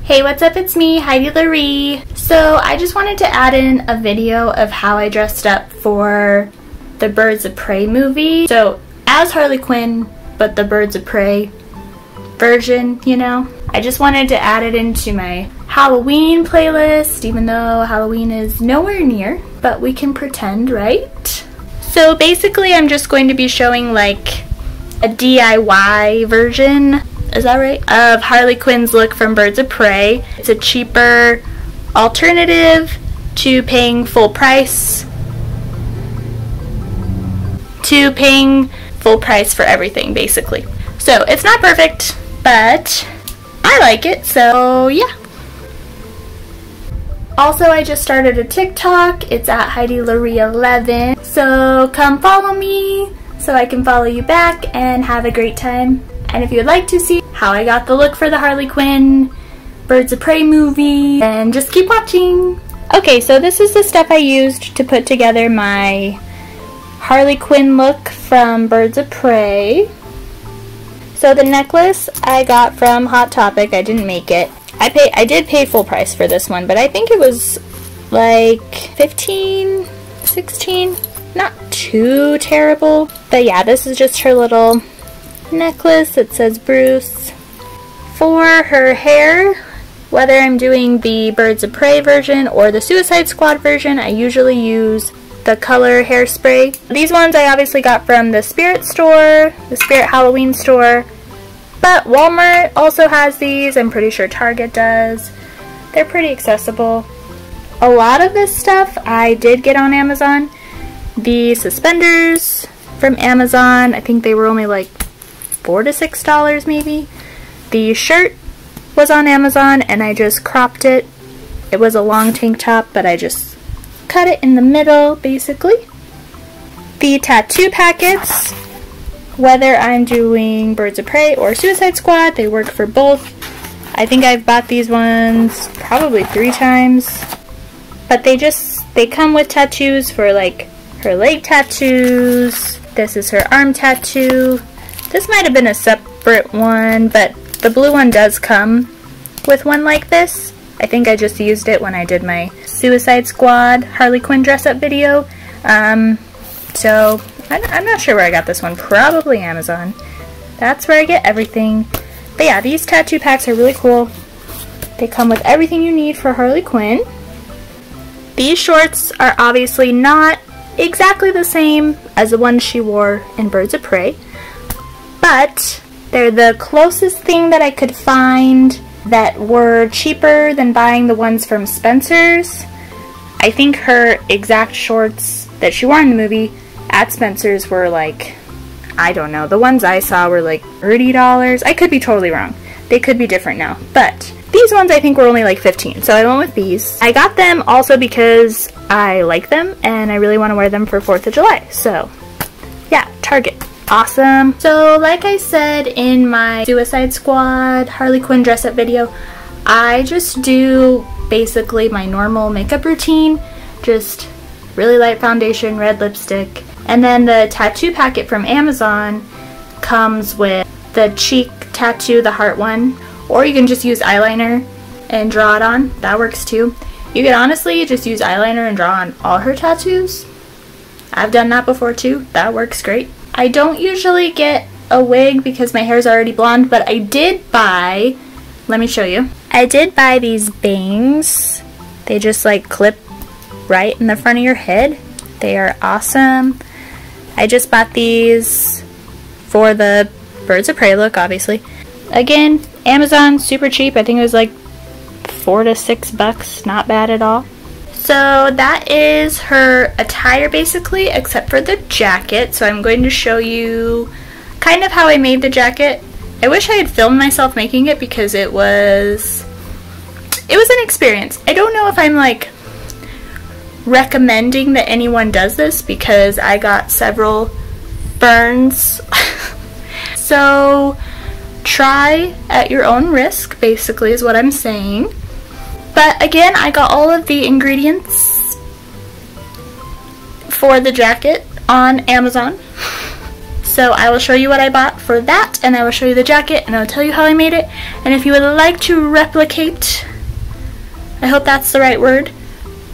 Hey, what's up? It's me, Heidi Laree. So I just wanted to add in a video of how I dressed up for the Birds of Prey movie. So as Harley Quinn, but the Birds of Prey version, you know? I just wanted to add it into my Halloween playlist, even though Halloween is nowhere near, but we can pretend, right? So basically I'm just going to be showing like a DIY version, is that right, of Harley Quinn's look from Birds of Prey. It's a cheaper alternative to paying full price, for everything, basically. So it's not perfect, but I like it, so yeah. Also, I just started a TikTok. It's at Heidi Laree 11. So come follow me so I can follow you back and have a great time. And if you would like to see how I got the look for the Harley Quinn Birds of Prey movie, then just keep watching. Okay, so this is the stuff I used to put together my Harley Quinn look from Birds of Prey. So the necklace I got from Hot Topic. I didn't make it. I did pay full price for this one, but I think it was like 15, 16, not too terrible. But yeah, this is just her little necklace. It says Bruce. For her hair, whether I'm doing the Birds of Prey version or the Suicide Squad version, I usually use the color hairspray. These ones I obviously got from the Spirit store, the Spirit Halloween store, but Walmart also has these. I'm pretty sure Target does. They're pretty accessible. A lot of this stuff I did get on Amazon. The suspenders from Amazon, I think they were only like $4 to $6 maybe. The shirt was on Amazon and I just cropped it. It was a long tank top, but I just cut it in the middle, basically. The tattoo packets, whether I'm doing Birds of Prey or Suicide Squad, they work for both. I think I've bought these ones probably 3 times. But they come with tattoos for like her leg tattoos. This is her arm tattoo. This might have been a separate one, but the blue one does come with one like this. I think I just used it when I did my Suicide Squad Harley Quinn dress-up video. So I'm not sure where I got this one. Probably Amazon. That's where I get everything. But yeah, these tattoo packs are really cool. They come with everything you need for Harley Quinn. These shorts are obviously not exactly the same as the ones she wore in Birds of Prey, but they're the closest thing that I could find that were cheaper than buying the ones from Spencer's. I think her exact shorts that she wore in the movie at Spencer's were like, I don't know, the ones I saw were like $30. I could be totally wrong. They could be different now. But these ones I think were only like 15, so I went with these. I got them also because I like them and I really want to wear them for 4th of July. So yeah, Target. Awesome. So like I said in my Suicide Squad Harley Quinn dress up video, I just do basically my normal makeup routine. Just really light foundation, red lipstick, and then the tattoo packet from Amazon comes with the cheek tattoo, the heart one, or you can just use eyeliner and draw it on. That works too. You can honestly just use eyeliner and draw on all her tattoos. I've done that before too. That works great. I don't usually get a wig because my hair is already blonde, but I did buy, let me show you. I did buy these bangs. They just like clip right in the front of your head. They are awesome. I just bought these for the Birds of Prey look, obviously. Again, Amazon, super cheap. I think it was like $4 to $6, not bad at all. So that is her attire basically, except for the jacket. So I'm going to show you kind of how I made the jacket. I wish I had filmed myself making it because it was an experience. I don't know if I'm like recommending that anyone does this because I got several burns. So try at your own risk, basically, is what I'm saying. But again, I got all of the ingredients for the jacket on Amazon. So I will show you what I bought for that, and I will show you the jacket, and I'll tell you how I made it. And if you would like to replicate, I hope that's the right word,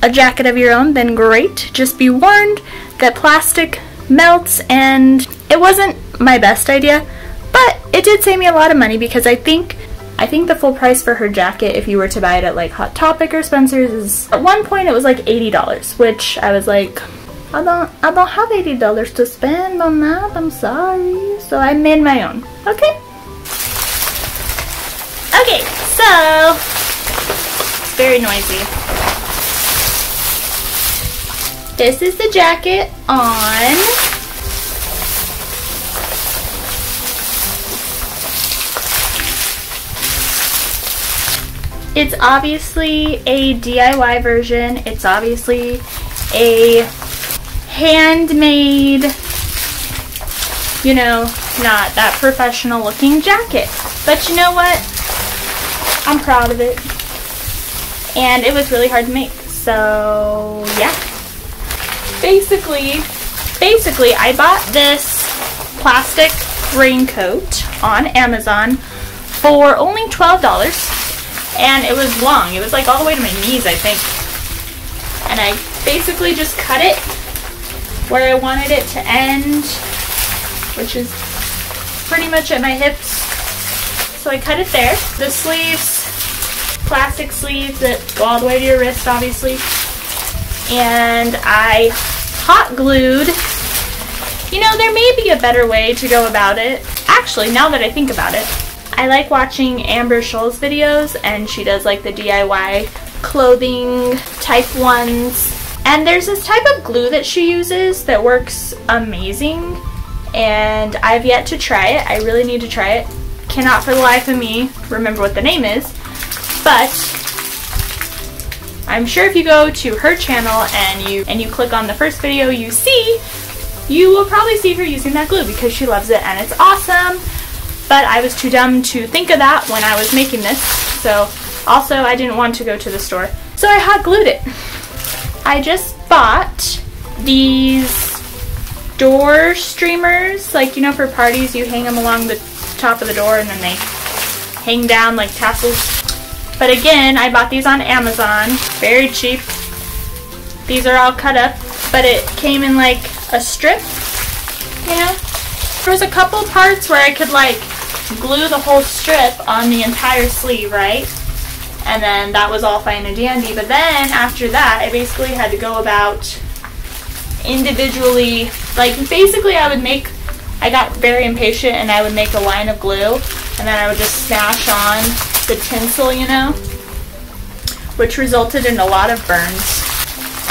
a jacket of your own, then great. Just be warned that plastic melts, and it wasn't my best idea, but it did save me a lot of money because I think the full price for her jacket, if you were to buy it at like Hot Topic or Spencer's, is at one point it was like $80, which I was like, I don't have $80 to spend on that, I'm sorry. So I made my own. Okay? Okay, so it's very noisy. This is the jacket on. It's obviously a DIY version. It's obviously a handmade, you know, not that professional looking jacket. But you know what? I'm proud of it. And it was really hard to make. So, yeah. Basically, I bought this plastic raincoat on Amazon for only $12. And it was long. It was like all the way to my knees, I think. And I basically just cut it where I wanted it to end, which is pretty much at my hips. So I cut it there. The sleeves, plastic sleeves that go all the way to your wrist, obviously. And I hot glued. You know, there may be a better way to go about it. Actually, now that I think about it, I like watching Amber Scholl's videos, and she does like the DIY clothing type ones. And there's this type of glue that she uses that works amazing, and I've yet to try it. I really need to try it. Cannot for the life of me remember what the name is, but I'm sure if you go to her channel and you click on the first video you see, you will probably see her using that glue because she loves it and it's awesome. But I was too dumb to think of that when I was making this. So also I didn't want to go to the store. So I hot glued it. I just bought these door streamers. Like, you know, for parties you hang them along the top of the door and then they hang down like tassels. But again, I bought these on Amazon. Very cheap. These are all cut up. But it came in like a strip, you know. There was a couple parts where I could like glue the whole strip on the entire sleeve, right? And then that was all fine and dandy. But then after that, I basically had to go about individually, like basically I got very impatient and I would make a line of glue and then I would just smash on the tinsel, you know, which resulted in a lot of burns.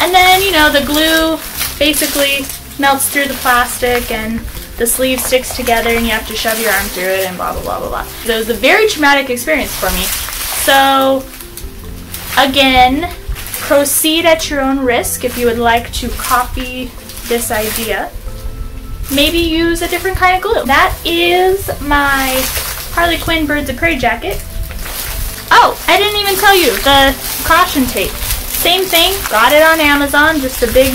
And then, you know, the glue basically melts through the plastic and the sleeve sticks together and you have to shove your arm through it and blah, blah, blah, blah, blah. So it was a very traumatic experience for me. So, again, proceed at your own risk if you would like to copy this idea. Maybe use a different kind of glue. That is my Harley Quinn Birds of Prey jacket. Oh, I didn't even tell you, the caution tape. Same thing, got it on Amazon, just a big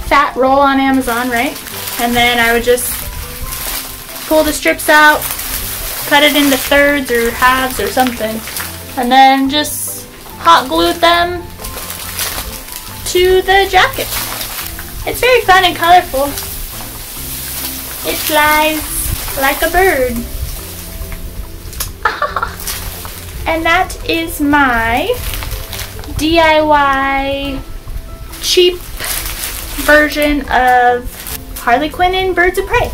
fat roll on Amazon, right? And then I would just pull the strips out, cut it into thirds or halves or something, and then just hot glued them to the jacket. It's very fun and colorful. It flies like a bird. And that is my DIY cheap version of Harley Quinn and Birds of Prey.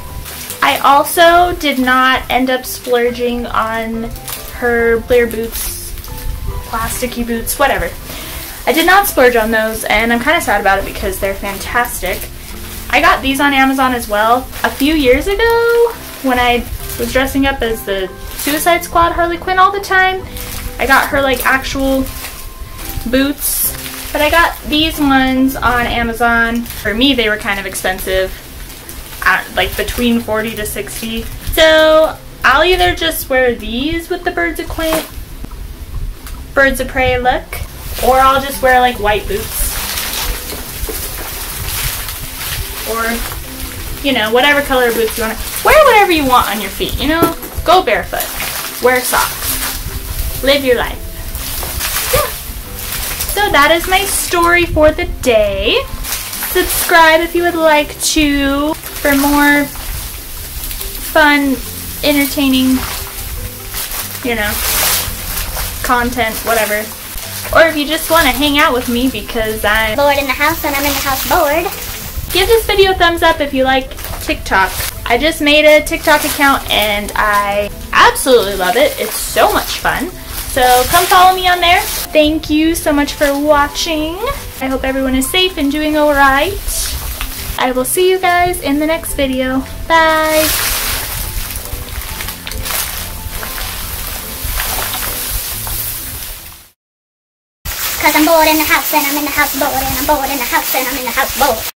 I also did not end up splurging on her Blair boots, plasticky boots, whatever. I did not splurge on those, and I'm kind of sad about it because they're fantastic. I got these on Amazon as well a few years ago when I was dressing up as the Suicide Squad Harley Quinn all the time. I got her like actual boots, but I got these ones on Amazon. For me, they were kind of expensive, like between $40 to $60. So I'll either just wear these with the Birds of Prey look, or I'll just wear like white boots, or you know, whatever color boots you want to. Wear whatever you want on your feet, you know? Go barefoot. Wear socks. Live your life. Yeah. So that is my story for the day. Subscribe if you would like to for more fun, entertaining, you know, content, whatever. Or if you just want to hang out with me because I'm bored in the house and I'm in the house bored. Give this video a thumbs up if you like TikTok. I just made a TikTok account and I absolutely love it. It's so much fun. So come follow me on there. Thank you so much for watching. I hope everyone is safe and doing alright. I will see you guys in the next video. Bye. Cause I'm bored in the house and I'm in the house bored and I'm bored in the house and I'm in the house bored.